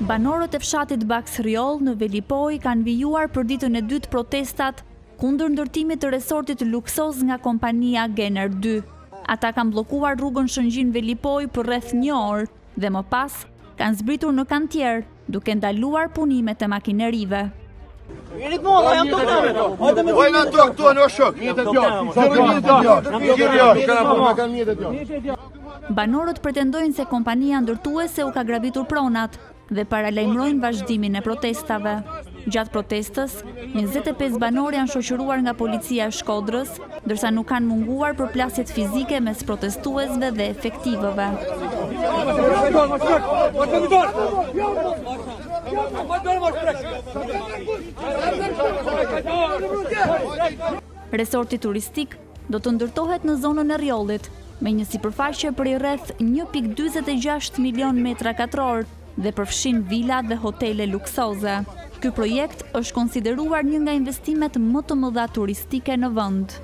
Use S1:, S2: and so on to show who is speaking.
S1: Banorët e fshatit Baks Riol në Velipoj kanë vijuar për ditën e dytë protestat kundër ndërtimit të resortit luksoz nga kompania Gener 2. Ata kanë bllokuar rrugën Shëngjin Velipoj për rreth 1 orë dhe më pas kanë zbritur në kantier duke ndaluar punimet e makinerive. Banorët pretendojnë se kompania ndërtuese u ka gravitur pronat dhe paralajmërojnë vazhdimin e protestave. Gjatë protestës, 25 banor janë shoqëruar nga policia e Shkodrës, ndërsa nuk kanë munguar përplasjet fizike mes protestuesve dhe efektivëve. Resorti turistik do të ndërtohet në zonën e Rjollit, me një sipërfaqe prej rreth 1.46 milion metra katror dhe përfshin vila dhe hotele luksoze. Ky projekt është konsideruar një nga investimet më të mëdha turistike në vend.